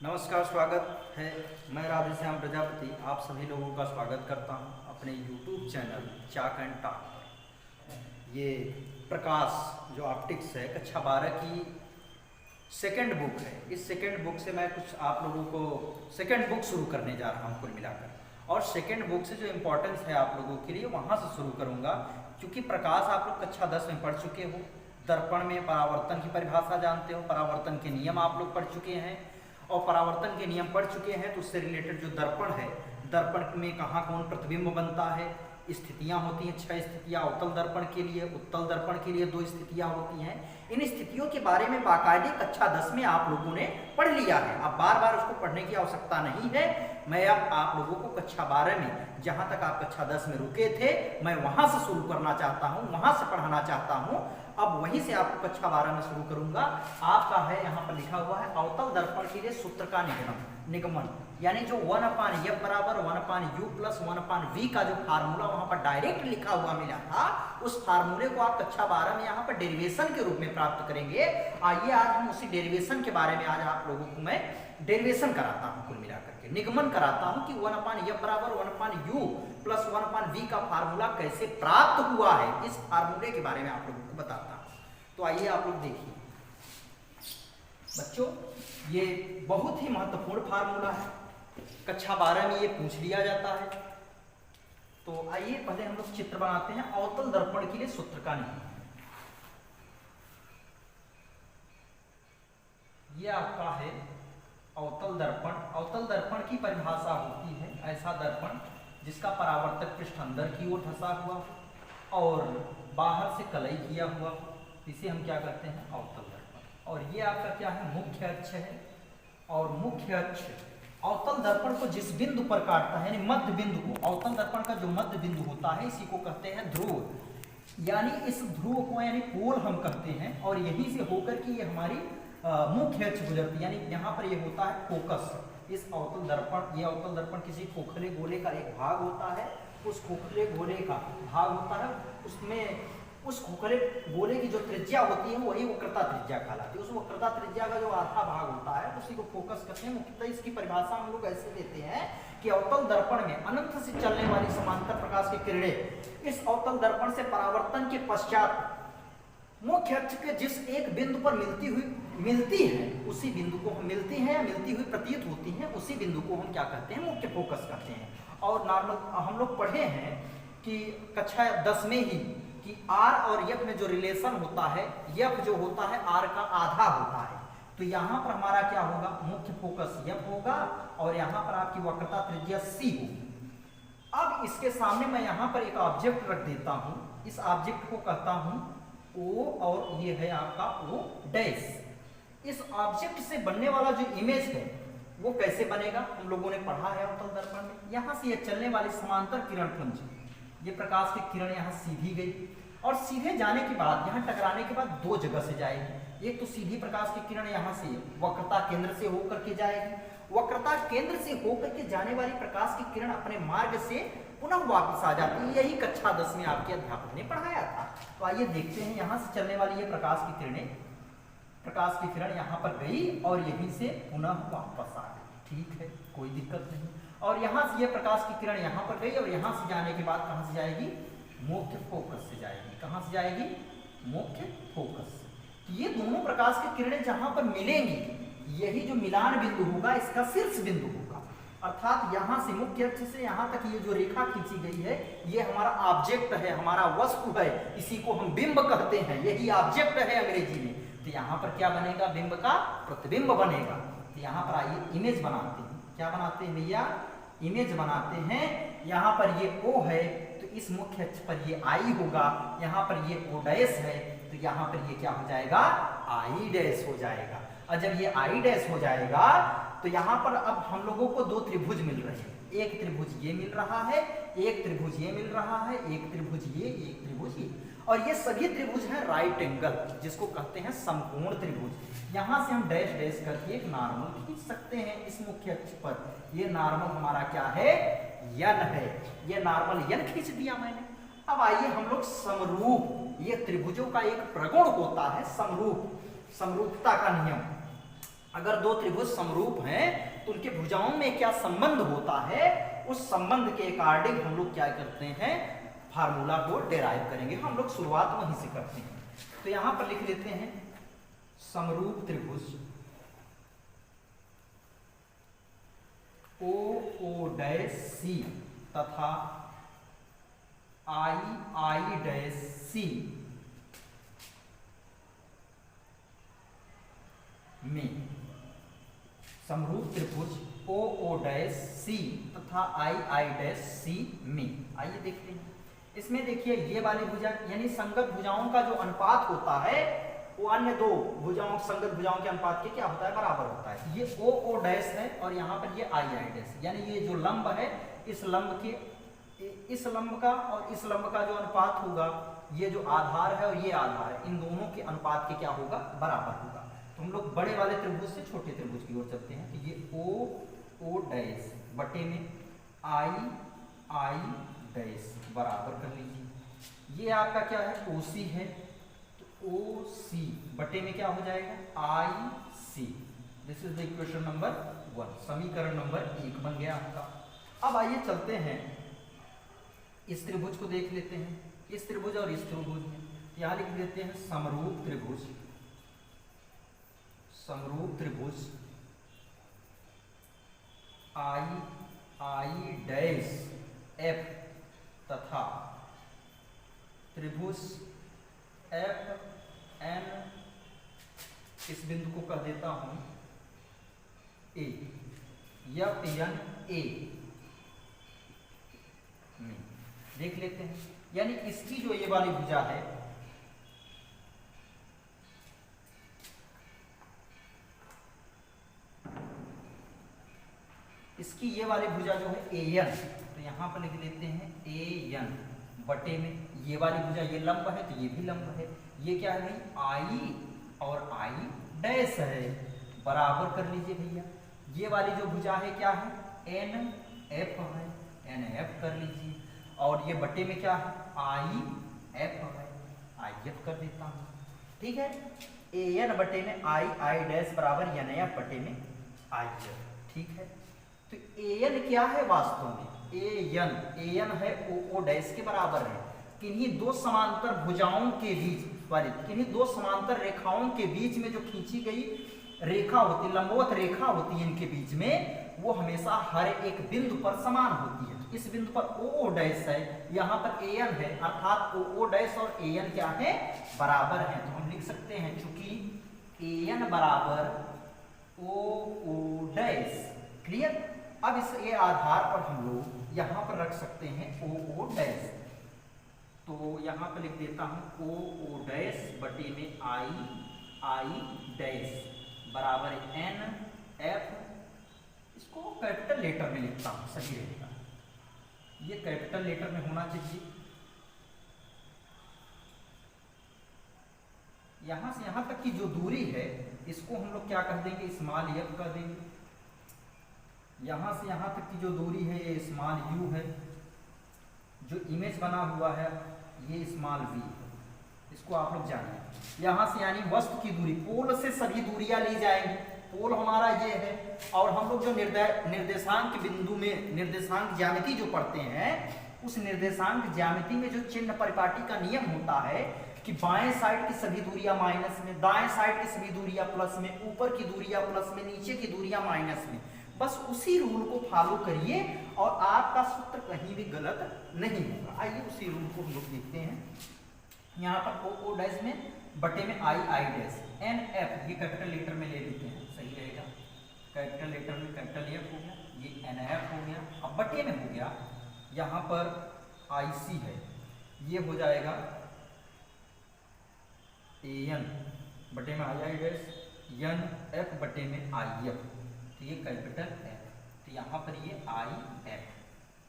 नमस्कार, स्वागत है। मैं राधेश्याम प्रजापति आप सभी लोगों का स्वागत करता हूं अपने YouTube channel chalk and talk पर। ये प्रकाश जो ऑप्टिक्स है कक्षा 12 की सेकंड बुक है। इस सेकंड बुक से मैं कुछ आप लोगों को सेकंड बुक शुरू करने जा रहा हूं कुल मिलाकर, और सेकंड बुक से जो इम्पोर्टेंस है आप लोगों के लिए वहाँ से शुरू करूँगा। क्योंकि प्रकाश आप लोग कक्षा 10 में पढ़ चुके हो, दर्पण में परावर्तन की परिभाषा जानते हो, परावर्तन के नियम आप लोग पढ़ चुके हैं और परावर्तन के नियम पढ़ चुके हैं। तो उससे रिलेटेड जो दर्पण है, दर्पण में कहाँ कौन प्रतिबिंब बनता है, स्थितियाँ होती हैं 6 स्थितियाँ अवतल दर्पण के लिए, उत्तल दर्पण के लिए 2 स्थितियाँ होती हैं। इन स्थितियों के बारे में बाकायदे कक्षा 10 में आप लोगों ने पढ़ लिया है, अब बार बार उसको पढ़ने की आवश्यकता नहीं है। मैं अब आप लोगों को कक्षा 12 में जहाँ तक आप कक्षा 10 में रुके थे मैं वहाँ से शुरू करना चाहता हूँ, वहाँ से पढ़ाना चाहता हूँ। अब वहीं से आपको कक्षा 12 में शुरू करूंगा। आपका है यहाँ पर लिखा हुआ है अवतल दर्पण के लिए सूत्र का निगमन, यानी जो 1/f बराबर 1/u प्लस 1/v का जो फार्मूला वहां पर डायरेक्ट लिखा हुआ मिला था, उस फार्मूले को आप कक्षा 12 में यहाँ पर डेरिवेशन के रूप में प्राप्त करेंगे। आइए आज हम उसी डेरिवेशन के बारे में आज आप लोगों को मैं डेरिवेशन कराता हूँ, कुल मिलाकर के निगमन कराता हूँ कि 1/f बराबर 1/u प्लस 1/v का फार्मूला कैसे प्राप्त हुआ है। इस फार्मूले के बारे में आप लोगों को बताता हूँ। तो आइए आप लोग देखिए बच्चों, ये बहुत ही महत्वपूर्ण फार्मूला है, कक्षा 12 में ये पूछ लिया जाता है। तो आइए पहले हम लोग चित्र बनाते हैं अवतल दर्पण के लिए सूत्र का नियम। ये आपका है अवतल दर्पण। अवतल दर्पण की परिभाषा होती है ऐसा दर्पण जिसका परावर्तक पृष्ठ अंदर की ओर धंसा हुआ और बाहर से कलई किया हुआ, इसे हम क्या करते हैं अवतल दर्पण। और ये आपका क्या है, मुख्य अक्ष है। और मुख्य अक्ष अवतल दर्पण को जिस बिंदु पर काटता है, यानी मध्य बिंदु को, अवतल दर्पण का जो मध्य बिंदु होता है इसी को कहते हैं ध्रुव, यानी इस ध्रुव को यानी पोल हम कहते हैं। और यहीं से होकर के ये हमारी मुख्य अक्ष गुजरती है, यानी यहाँ पर ये होता है फोकस। इस अवतल दर्पण, ये अवतल दर्पण किसी खोखले गोले का एक भाग होता है, उस खोखले गोले का भाग होता है, उसमें उस खोखले गोले की जो त्रिज्या होती है वही वक्रता त्रिज्या कहलाती है। उस वक्रता त्रिज्या का जो आधा भाग होता है उसी को फोकस करते हैं। मुख्यतः इसकी परिभाषा हम लोग ऐसे देते हैं कि अवतल दर्पण में अनंत से चलने वाली समांतर प्रकाश की किरणें इस अवतल दर्पण से परावर्तन के पश्चात मुख्य अक्ष के जिस एक बिंदु पर मिलती है उसी बिंदु को हम मिलती हैं या मिलती हुई प्रतीत होती हैं, उसी बिंदु को हम क्या कहते हैं, मुख्य फोकस कहते हैं। और नॉर्मल हम लोग पढ़े हैं कि कक्षा 10 में ही कि R और F में जो रिलेशन होता है, F जो होता है R का आधा होता है। तो यहाँ पर हमारा क्या होगा, मुख्य फोकस F होगा और यहाँ पर आपकी वक्रता त्रिज्या C होगी। अब इसके सामने मैं यहाँ पर एक ऑब्जेक्ट रख देता हूँ, इस ऑब्जेक्ट को कहता हूँ O और ये है आपका O डैश। इस ऑब्जेक्ट से बनने वाला जो इमेज है वो कैसे बनेगा, हम लोगों ने पढ़ा है अवतल दर्पण में। यहाँ से ये चलने वाली समांतर किरण पुंज, ये प्रकाश की किरण यहाँ सीधी गई और सीधे जाने के बाद यहाँ टकराने के बाद 2 जगह से जाएगी। एक तो सीधी प्रकाश की किरण यहाँ से वक्रता केंद्र से होकर के जाएगी, वक्रता केंद्र से होकर के जाने वाली प्रकाश की किरण अपने मार्ग से पुनः वापस आ जाती है। यही कक्षा 10 में आपके अध्यापक ने पढ़ाया था। तो आइए देखते हैं, यहाँ से चलने वाली ये प्रकाश की किरण यहाँ पर गई और यहीं से पुनः वापस आ गई। ठीक है, कोई दिक्कत नहीं। और यहाँ से ये प्रकाश की किरण यहाँ पर गई और यहाँ से जाने के बाद कहाँ से जाएगी, मुख्य फोकस से जाएगी। कहाँ से जाएगी, मुख्य फोकस से। तो ये दोनों प्रकाश की किरणें जहाँ पर मिलेंगी, यही जो मिलान बिंदु होगा इसका शीर्ष बिंदु होगा। अर्थात यहाँ से मुख्य अक्ष से यहाँ तक ये जो रेखा खींची गई है ये हमारा ऑब्जेक्ट है, हमारा वस्तु है, इसी को हम बिंब कहते हैं, यही ऑब्जेक्ट है अंग्रेजी में। तो यहाँ पर क्या बनेगा, बिंब का प्रतिबिंब बनेगा। तो यहाँ पर आइए इमेज बनाते हैं। क्या बनाते हैं भैया, इमेज बनाते हैं। यहाँ पर ये O है तो इस मुख्य अक्ष पर ये I होगा, यहाँ पर ये O डैश है तो यहाँ पर ये क्या हो जाएगा, I डैश हो जाएगा। और जब ये I डैश हो जाएगा तो यहाँ पर अब हम लोगों को 2 त्रिभुज मिल रहे हैं। एक त्रिभुज ये मिल रहा है, एक त्रिभुज ये मिल रहा है, एक त्रिभुज ये, एक त्रिभुज ये। और ये सभी त्रिभुज हैं राइट एंगल, जिसको कहते हैं समकोण त्रिभुज। यहाँ से हम डैश डैश करके एक नॉर्मल खींच सकते हैं इस मुख्य अक्ष पर। ये नॉर्मल हमारा क्या है, यन है। ये नॉर्मल यन खींच दिया मैंने। अब आइए हम लोग समरूप, ये त्रिभुजों का एक प्रगुण होता है समरूप, समरूपता का नियम। अगर दो त्रिभुज समरूप हैं तो उनके भुजाओं में क्या संबंध होता है, उस संबंध के अकॉर्डिंग हम लोग क्या करते हैं, फार्मूला को डेराइव करेंगे। हम लोग शुरुआत वहीं से करते हैं। तो यहां पर लिख लेते हैं समरूप त्रिभुज ओ डैश सी तथा आई डैश सी में, समरूप त्रिभुज ओ डैश सी तथा आई डैश सी में। आइए देखते हैं। इसमें देखिए ये वाली भुजा यानी संगत भुजाओं का जो अनुपात होता है वो अन्य दो भुजाओं संगत भुजाओं के अनुपात के क्या होता है, बराबर होता है। ये ओ डैश है और यहाँ पर ये आई डैश, यानी ये जो लंब है इस लंब के, इस लंब का और इस लंब का जो अनुपात होगा, ये जो आधार है और ये आधार है, इन दोनों के अनुपात के क्या होगा, बराबर होगा। तो हम लोग बड़े वाले त्रिभुज से छोटे त्रिभुज की ओर चलते हैं। तो ये ओ डैश बटे में आई डैश बराबर कर लीजिए। ये आपका क्या है, ओसी है, तो ओ सी बटे में क्या हो जाएगा, I see. This is the equation number 1, समीकरण नंबर 1 बन गया आपका। अब आइए चलते हैं इस त्रिभुज को देख लेते हैं, इस त्रिभुज और इस त्रिभुज में। यहां लिख देते हैं समरूप त्रिभुज, समरूप त्रिभुज आई डैश एफ तथा त्रिभुज एफ एन, इस बिंदु को कह देता हूं ए, एफ एन ए में देख लेते हैं। यानी इसकी जो ये वाली भुजा है, इसकी ये वाली भुजा जो है ए एन, तो यहां पर लिख लेते हैं ए एन बटे में ये वाली भुजा, ये लंब है तो ये भी लंब है, ये क्या है आई और आई डैश है, बराबर कर लीजिए भैया। ये वाली जो भुजा है क्या है, एन एफ है, एन एफ कर लीजिए, और ये बटे में क्या है, आई एफ है, आई एफ कर देता हूं, ठीक है। ए एन बटे में आई डैश बराबर एन एफ बटे में आई एफ, ठीक है। तो ए एन क्या है वास्तव में, ए एन है ओ डैश के बराबर है। किन्हीं दो समांतर भुजाओं के बीच वाली, किन्हीं दो समांतर रेखाओं के बीच में जो खींची गई रेखा होती, लंबवत रेखा होती है इनके बीच में, वो हमेशा हर एक बिंदु पर समान होती है। इस बिंदु पर ओ डैश है, यहाँ पर ए एन है, अर्थात ओ डैश और ए एन क्या है, बराबर है। तो हम लिख सकते हैं चूंकि ए एन बराबर ओ डैश, क्लियर। अब इसके आधार पर हम लोग यहाँ पर रख सकते हैं ओ डैश, तो यहाँ पर लिख देता हूँ ओ डैश बटे में आई डैश बराबर एन एफ, इसको कैपिटल लेटर में लिखता हूँ, सही रहेगा, ये कैपिटल लेटर में होना चाहिए। यहां से यहां तक की जो दूरी है इसको हम लोग क्या कर देंगे, स्मॉल एफ कर देंगे। यहां से यहां तक की जो दूरी है ये स्मॉल यू है, जो इमेज बना हुआ है ये स्मॉल वी है, इसको आप लोग जानिए। यहां से यानी वस्तु की दूरी, पोल से सभी दूरियां ली जाएंगी, पोल हमारा ये है, और हम लोग जो निर्देशांक बिंदु में निर्देशांक ज्यामिति जो पढ़ते हैं, उस निर्देशांक ज्यामिति में जो चिन्ह परिपाटी का नियम होता है कि बाएं साइड की सभी दूरियां माइनस में, दाएं साइड की सभी दूरियां प्लस में, ऊपर की दूरियां प्लस में, नीचे की दूरियां माइनस में, बस उसी रूल को फॉलो करिए और आपका सूत्र कहीं भी गलत नहीं होगा। आइए उसी रूल को हम लोग देखते हैं। यहाँ पर ओ डैश में बटे में आई डैश, एन एफ ये कैपिटल लेटर में ले लेते हैं, सही रहेगा। कैपिटल लेटर में कैपिटल एफ हो गया, ये एन एफ हो गया, अब बटे में हो गया, यहाँ पर आई सी है, ये हो जाएगा ए एन बटे में आई डैश, एन एफ बटे में आई एफ, तो ये कैपिटल एफ, तो यहाँ पर ये आई एफ,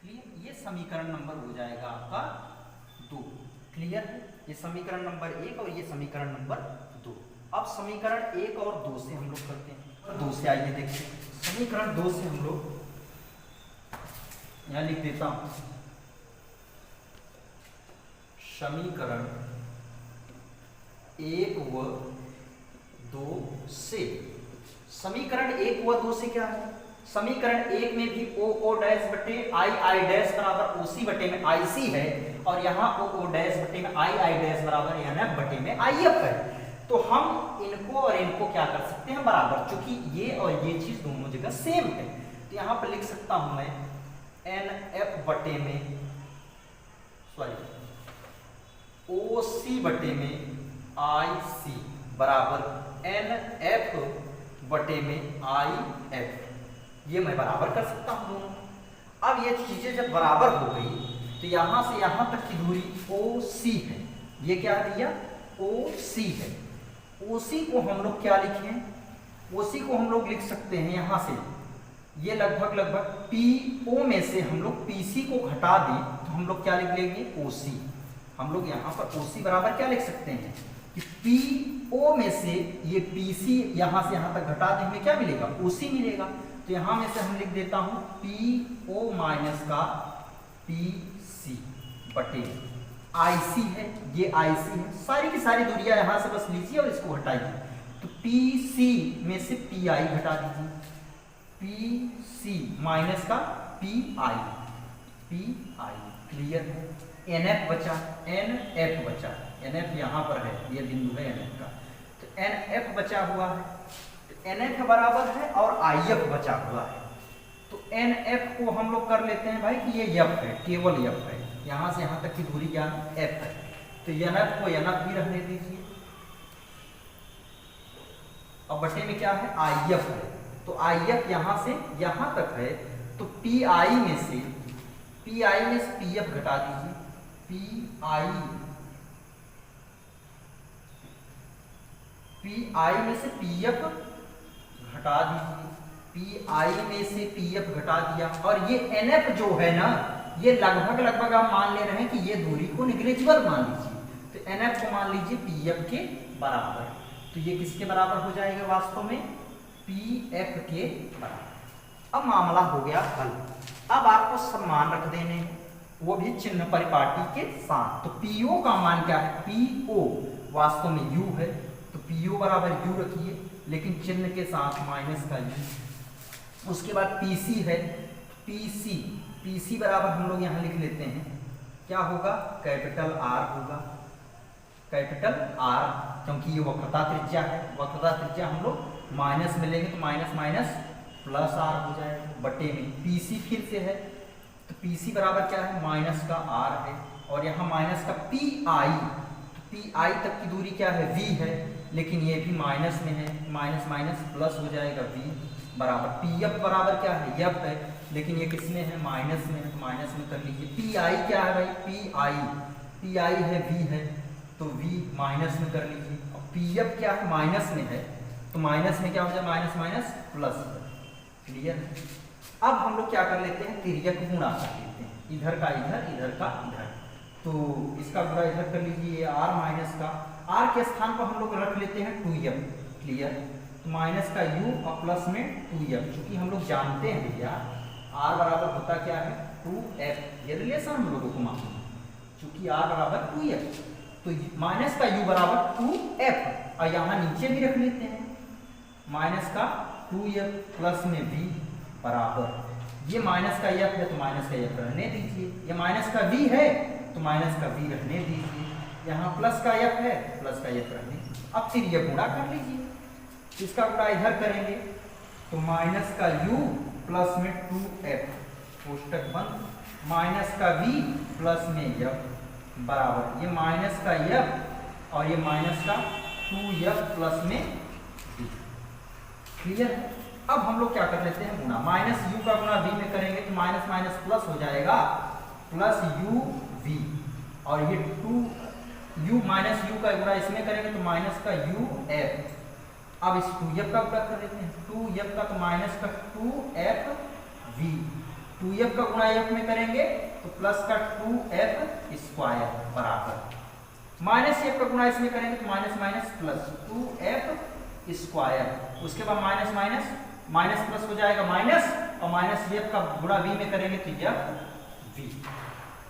क्लियर। ये समीकरण नंबर हो जाएगा आपका 2, क्लियर है। ये समीकरण नंबर 1 और ये समीकरण नंबर 2। अब समीकरण 1 और 2 से हम लोग करते हैं, 2 से आइए देखते हैं। समीकरण 2 से हम लोग यहां लिख देता हूं, समीकरण 1 व 2 से, समीकरण 1 व 2 से क्या है, समीकरण 1 में भी ओ डैश बटे आई डैश बराबर ओसी बटे में आईसी है, और यहाँ ओ डैश बटे में आई डैश बराबर एनएफ बटे में आईएफ है। तो हम इनको और इनको क्या कर सकते हैं, बराबर, चूंकि ये और ये चीज दोनों जगह सेम है, तो यहाँ पर लिख सकता हूं मैं एनएफ बटे में ओसी बटे में आईसी बराबर एनएफ बटे में आईएफ, ये मैं बराबर कर सकता हूं दोनों। अब ये चीजें जब बराबर हो गई तो यहां से यहां तक की दूरी OC है, ये क्या दिया, OC है। OC को हम लोग क्या लिखें, OC को हम लोग लिख सकते हैं यहां से, ये लगभग PO में से हम लोग PC को घटा दें तो हम लोग क्या लिख लेंगे, OC। हम लोग यहाँ पर OC बराबर क्या लिख सकते हैं कि PO में से ये PC यहाँ से यहाँ तक घटा दें, हमें क्या मिलेगा, OC मिलेगा। तो यहाँ में से हम लिख देता हूँ PO माइनस का PC बटे IC है, ये IC है, सारी की सारी दूरियां यहाँ से बस लीजिए और इसको हटाइए। तो PC में से PI घटा दीजिए, PC माइनस का PI, क्लियर है। NF बचा, NF यहाँ पर है, ये बिंदु है NF का, तो NF बचा हुआ है, तो NF बराबर है और IF बचा हुआ है। तो NF को हम लोग कर लेते हैं भाई कि ये F है, केवल F है, यहाँ से यहाँ तक की दूरी क्या है, F है। तो NF को NF भी रहने दीजिए। अब बटे में क्या है, IF है, तो IF यहाँ से यहाँ तक है, तो PI में से PF घटा दीजिए, PI में से PF घटा दीजिए, PI में से PF घटा दिया, और ये NF जो है ना, ये लगभग आप मान ले रहे हैं कि ये दूरी को निग्लेजिबल मान लीजिए, तो NF को मान लीजिए PF के बराबर, तो ये किसके बराबर हो जाएगा, वास्तव में PF के बराबर। अब मामला हो गया हल। अब आपको सब मान रख देने हैं, वो भी चिन्ह परिपाटी के साथ। तो PO का मान क्या है, PO वास्तव में U है, तो PO बराबर U रखिए, लेकिन चिन्ह के साथ माइनस का U। उसके बाद PC है, PC बराबर हम लोग यहाँ लिख लेते हैं, क्या होगा, कैपिटल R होगा, कैपिटल R, क्योंकि ये वक्रता त्रिज्या है, वक्रता त्रिज्या हम लोग माइनस में लेंगे तो माइनस माइनस प्लस R हो जाएगा, बटे में PC फिर से है, तो PC बराबर क्या है, माइनस का R है, और यहाँ माइनस का PI, तो PI तक की दूरी क्या है, V है, लेकिन ये भी माइनस में है, माइनस माइनस प्लस हो जाएगा, V बराबर PF बराबर क्या है, F है, लेकिन ये किस में है, माइनस में है, तो माइनस में कर लीजिए। PI क्या है भाई, PI है, V है, तो V माइनस में कर लीजिए। और PF क्या है, माइनस में है, तो माइनस में क्या हो जाए, माइनस माइनस प्लस, क्लियर है। अब हम लोग क्या कर लेते हैं, तिर्यक गुणा कर लेते हैं, इधर का इधर, इधर का इधर, तो इसका गुणा इधर कर लीजिए, R माइनस का, R के स्थान पर हम लोग रख लेते हैं 2F, क्लियर। तो माइनस का U और प्लस में 2F, चूंकि हम लोग जानते हैं भैया R बराबर होता क्या है, 2F, ये रिलेशन हम लोगों को मालूम है, चूंकि R बराबर 2F, तो माइनस का U बराबर 2F, और यहाँ नीचे भी रख लेते हैं, माइनस का 2F प्लस में V बराबर, ये माइनस का F है तो माइनस का F रहने दीजिए, ये माइनस का V है तो माइनस का V रहने दीजिए, यहाँ प्लस का F है, प्लस का F रहने दीजिए। अब फिर ये गुणा कर लीजिए, इसका गुणा इधर करेंगे तो माइनस का U प्लस में 2F, कोष्टक बंद, माइनस का V प्लस में F बराबर, ये माइनस का F और ये माइनस का 2F प्लस में V, क्लियर है। अब हम लोग क्या कर लेते हैं, गुणा, माइनस U का गुणा V में करेंगे तो माइनस माइनस प्लस हो जाएगा, प्लस UV, और ये 2U माइनस U का गुणा इसमें करेंगे तो माइनस का UF। अब इस 2F का गुणा कर लेते हैं, 2F का तो माइनस का 2FV, 2F का गुणा F में करेंगे तो प्लस का 2F स्क्वायर बराबर, माइनस F का गुणा इसमें करेंगे तो minus minus plus 2F square, उसके बाद माइनस माइनस माइनस प्लस हो जाएगा माइनस, और माइनस F का गुणा V में करेंगे तो FV,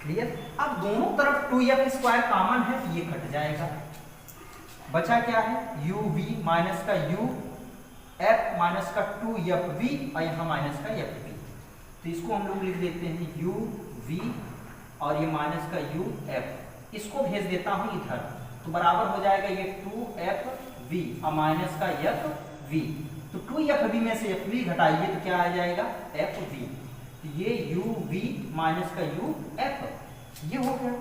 क्लियर। अब दोनों तरफ 2F स्क्वायर कॉमन है तो ये कट जाएगा, बचा क्या है, UV माइनस का U एफ माइनस का 2FV और यहाँ माइनस का FV। तो इसको हम लोग लिख देते हैं UV और ये माइनस का UF। इसको भेज देता हूँ इधर, तो बराबर हो जाएगा ये 2FV और माइनस का FV। तो 2FV में से FV घटाइए तो क्या आ जाएगा FV। तो ये UV माइनस का UF ये हो गया।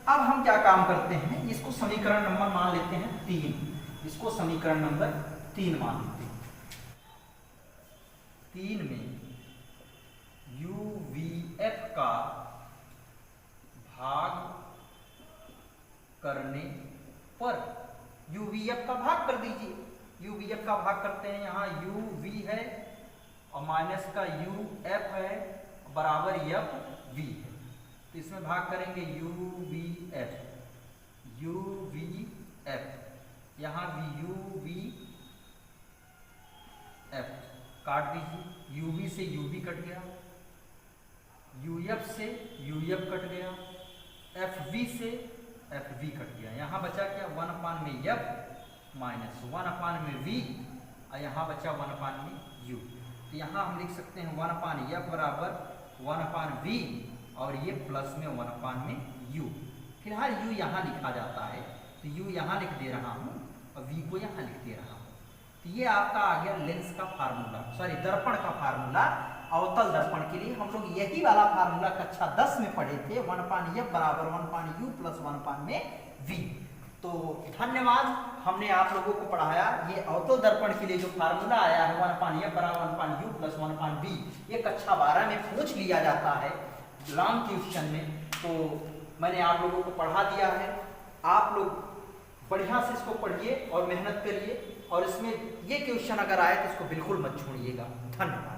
अब हम क्या काम करते हैं, इसको समीकरण नंबर मान लेते हैं 3। इसको समीकरण नंबर 3 मान लेते हैं। 3 में UVF का भाग करने पर, UVF का भाग कर दीजिए। UVF का भाग करते हैं, यहाँ UV है और माइनस का UF है बराबर FV है। तो इसमें भाग करेंगे UVF, यहाँ भी UVF काट दीजिए। UV से UV कट गया, UF से UF कट गया, FV से FV कट गया। यहाँ बचा क्या 1 में F माइनस 1 में V और यहाँ बचा 1 में U। तो यहाँ हम लिख सकते हैं 1 F बराबर 1 V और ये प्लस में 1 में U। फिलहाल U यहाँ लिखा जाता है, तो U यहाँ लिख दे रहा हूँ और V को यहाँ लिख दे रहा हूँ। तो ये आपका आ गया लेंस का फार्मूला, सॉरी दर्पण का फार्मूला। अवतल दर्पण के लिए हम लोग यही वाला फार्मूला कक्षा 10 में पढ़े थे, 1 F बराबर 1 U प्लस 1 में V। तो धन्यवाद, हमने आप लोगों को पढ़ाया ये अवतल दर्पण के लिए जो फार्मूला आया है 1 F बराबर 1 U प्लस 1 V, ये कक्षा 12 में पूछ लिया जाता है लॉन्ग क्वेश्चन में। तो मैंने आप लोगों को पढ़ा दिया है, आप लोग बढ़िया से इसको पढ़िए और मेहनत करिए, और इसमें ये क्वेश्चन अगर आए तो इसको बिल्कुल मत छोड़िएगा। धन्यवाद।